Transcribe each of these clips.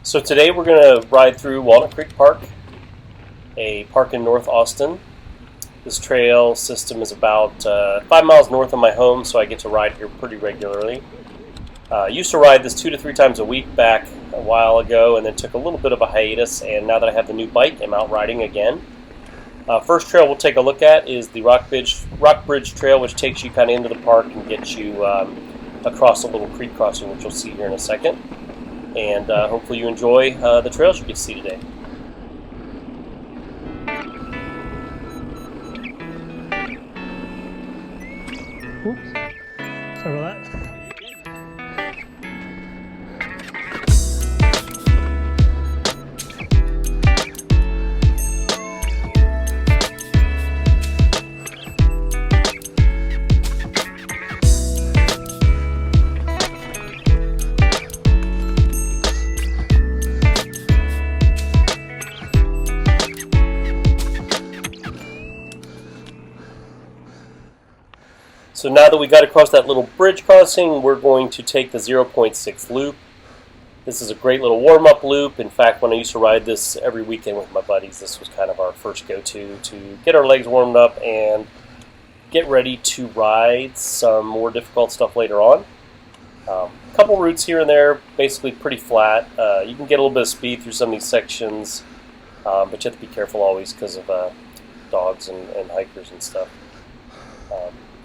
So today we're going to ride through Walnut Creek Park, a park in North Austin. This trail system is about 5 miles north of my home, so I get to ride here pretty regularly. I used to ride this 2 to 3 times a week back a while ago, and then took a little bit of a hiatus, and now that I have the new bike, I'm out riding again. First trail we'll take a look at is the Rock Bridge Trail, which takes you kind of into the park and gets you across a little creek crossing, which you'll see here in a second. And hopefully you enjoy the trails you get to see today. Oops. Sorry about that. So now that we got across that little bridge crossing, we're going to take the 0.6 loop. This is a great little warm-up loop. In fact, when I used to ride this every weekend with my buddies, this was kind of our first go-to to get our legs warmed up and get ready to ride some more difficult stuff later on. A couple routes here and there, basically pretty flat. You can get a little bit of speed through some of these sections, but you have to be careful always because of dogs and hikers and stuff.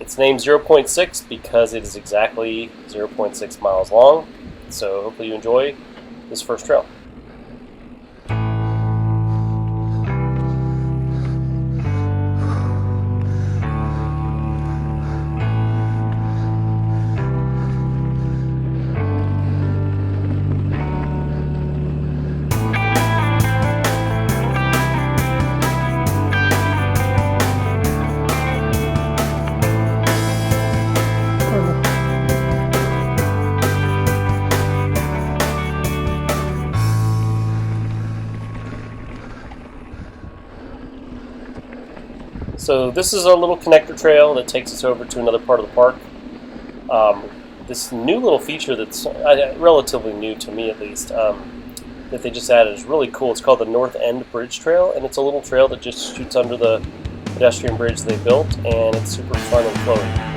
It's named 0.6 because it is exactly 0.6 miles long, so hopefully you enjoy this first trail. So this is a little connector trail that takes us over to another part of the park. This new little feature that's relatively new to me at least, that they just added is really cool. It's called the North End Bridge Trail, and it's a little trail that just shoots under the pedestrian bridge they built, and it's super fun and flowy.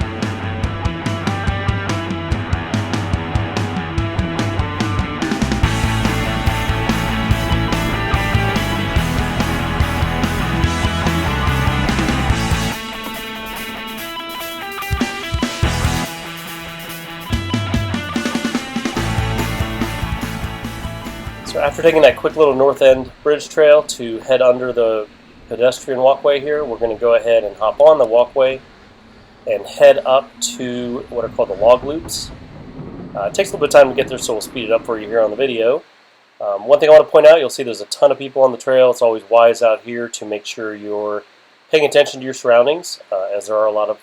So after taking that quick little North End Bridge Trail to head under the pedestrian walkway here, we're going to go ahead and hop on the walkway and head up to what are called the log loops. It takes a little bit of time to get there, so we'll speed it up for you here on the video. One thing I want to point out, you'll see there's a ton of people on the trail. It's always wise out here to make sure you're paying attention to your surroundings, as there are a lot of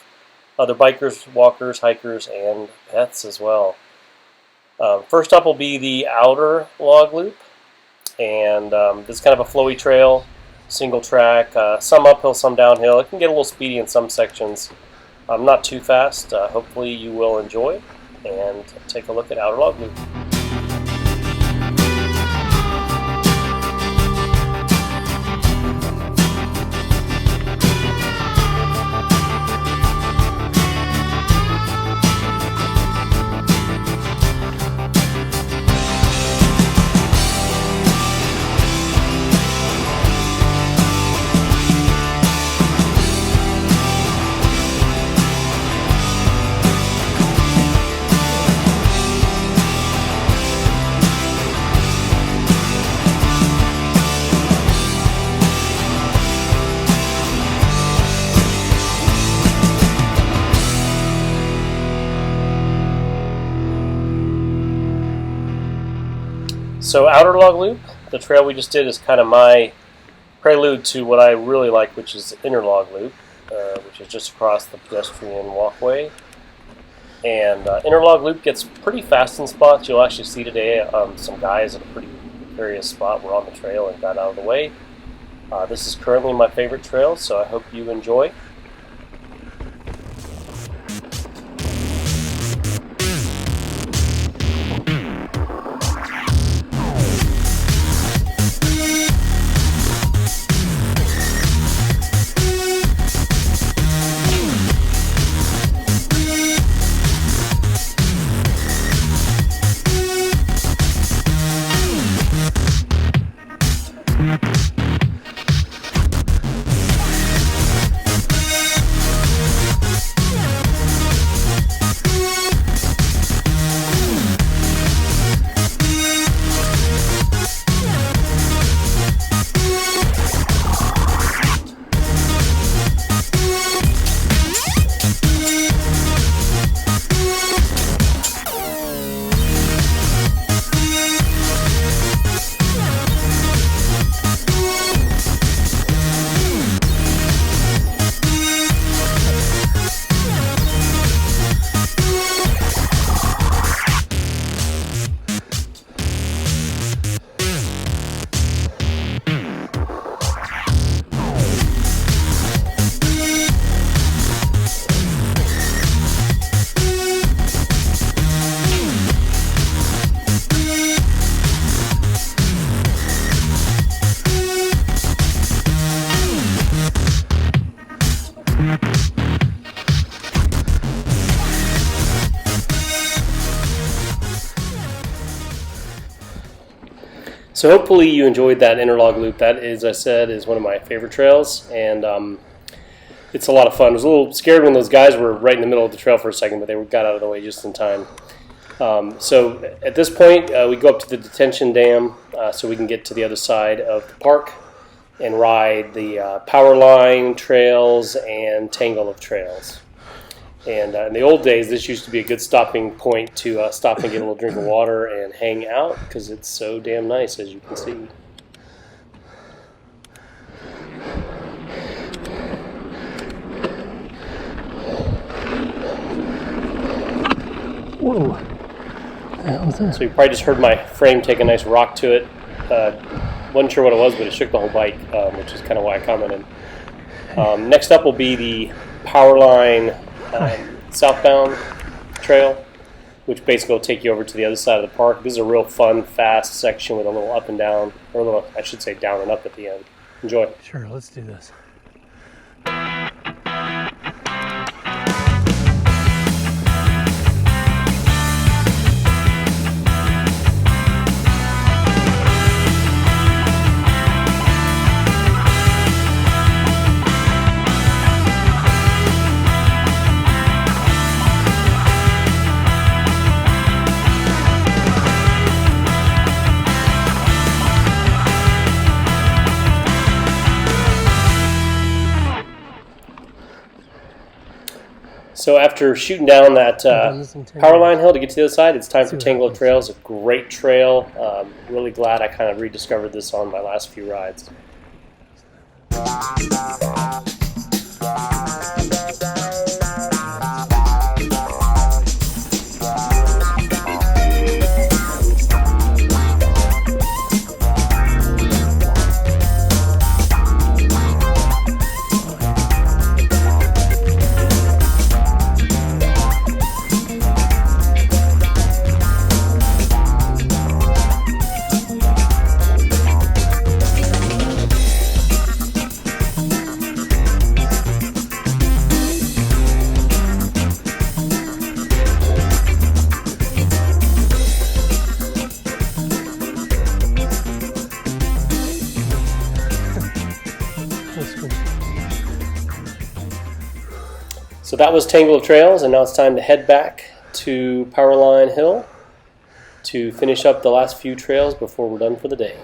other bikers, walkers, hikers, and pets as well. First up will be the outer log loop, and this is kind of a flowy trail, single track, some uphill, some downhill. It can get a little speedy in some sections, not too fast. Hopefully you will enjoy and take a look at outer log loop. So outer log loop, the trail we just did is kind of my prelude to what I really like, which is inner log loop, which is just across the pedestrian walkway. And inner log loop gets pretty fast in spots. You'll actually see today some guys at a pretty precarious spot were on the trail and got out of the way. This is currently my favorite trail, so I hope you enjoy. So hopefully you enjoyed that interlog loop. That, as I said, is one of my favorite trails, and it's a lot of fun. I was a little scared when those guys were right in the middle of the trail for a second, but they got out of the way just in time. So at this point, we go up to the Detention Dam so we can get to the other side of the park and ride the Powerline trails and Tangle of Trails. And in the old days, this used to be a good stopping point to stop and get a little drink of water and hang out because it's so damn nice, as you can see. Whoa. What the hell was that? So you probably just heard my frame take a nice rock to it. Wasn't sure what it was, but it shook the whole bike, which is kind of why I commented. Next up will be the Powerline Southbound trail, which basically will take you over to the other side of the park. This is a real fun, fast section with a little up and down, or a little, I should say, down and up at the end. Enjoy. Sure, let's do this. So after shooting down that Powerline hill to get to the other side, it's time for Tangle of Trails. A great trail. Really glad I kind of rediscovered this on my last few rides. So that was Tangle of Trails, and now it's time to head back to Powerline Hill to finish up the last few trails before we're done for the day.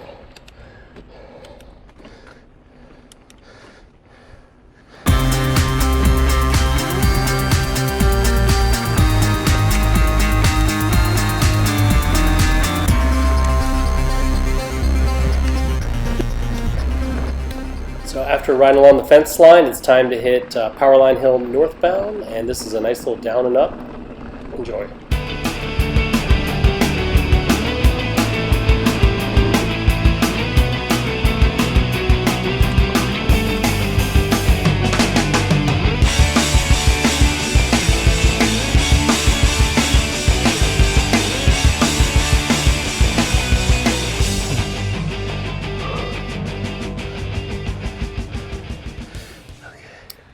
So after riding along the fence line, it's time to hit Powerline Hill Northbound, and this is a nice little down and up. Enjoy.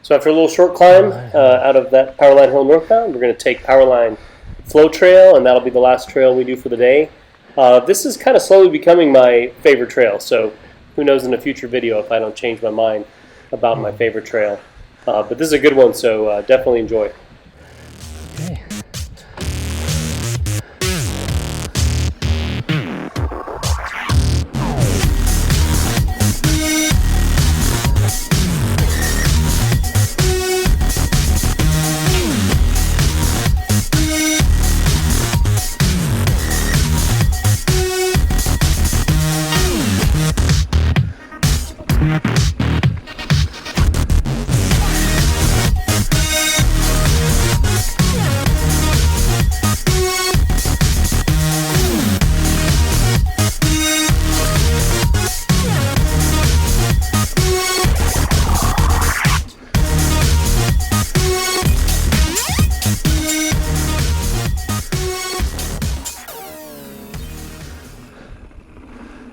So after a little short climb out of that Powerline Hill Northbound, we're going to take Powerline Flow Trail, and that'll be the last trail we do for the day. This is kind of slowly becoming my favorite trail, so who knows in a future video if I don't change my mind about my favorite trail. But this is a good one, so definitely enjoy. Okay.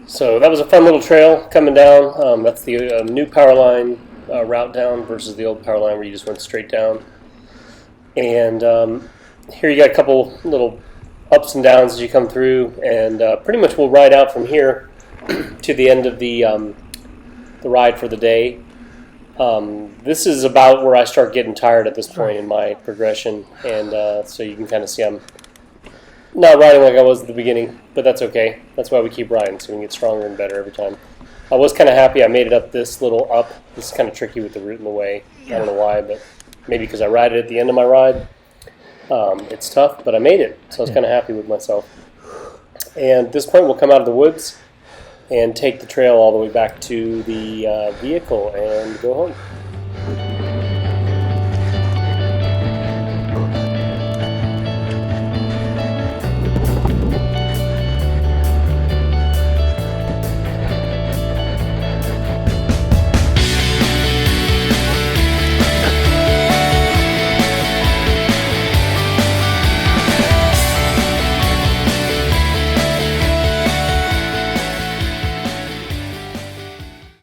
So that was a fun little trail coming down. That's the new Powerline route down versus the old Powerline where you just went straight down. And here you got a couple little ups and downs as you come through, and pretty much we'll ride out from here to the end of the ride for the day. This is about where I start getting tired at this point in my progression, and so you can kind of see I'm not riding like I was at the beginning, but that's okay. That's why we keep riding, so we can get stronger and better every time. I was kind of happy I made it up this little up. This is kind of tricky with the route in the way. I don't know why, but maybe because I ride it at the end of my ride. It's tough, but I made it, so I was kind of happy with myself. And at this point, we'll come out of the woods and take the trail all the way back to the vehicle and go home.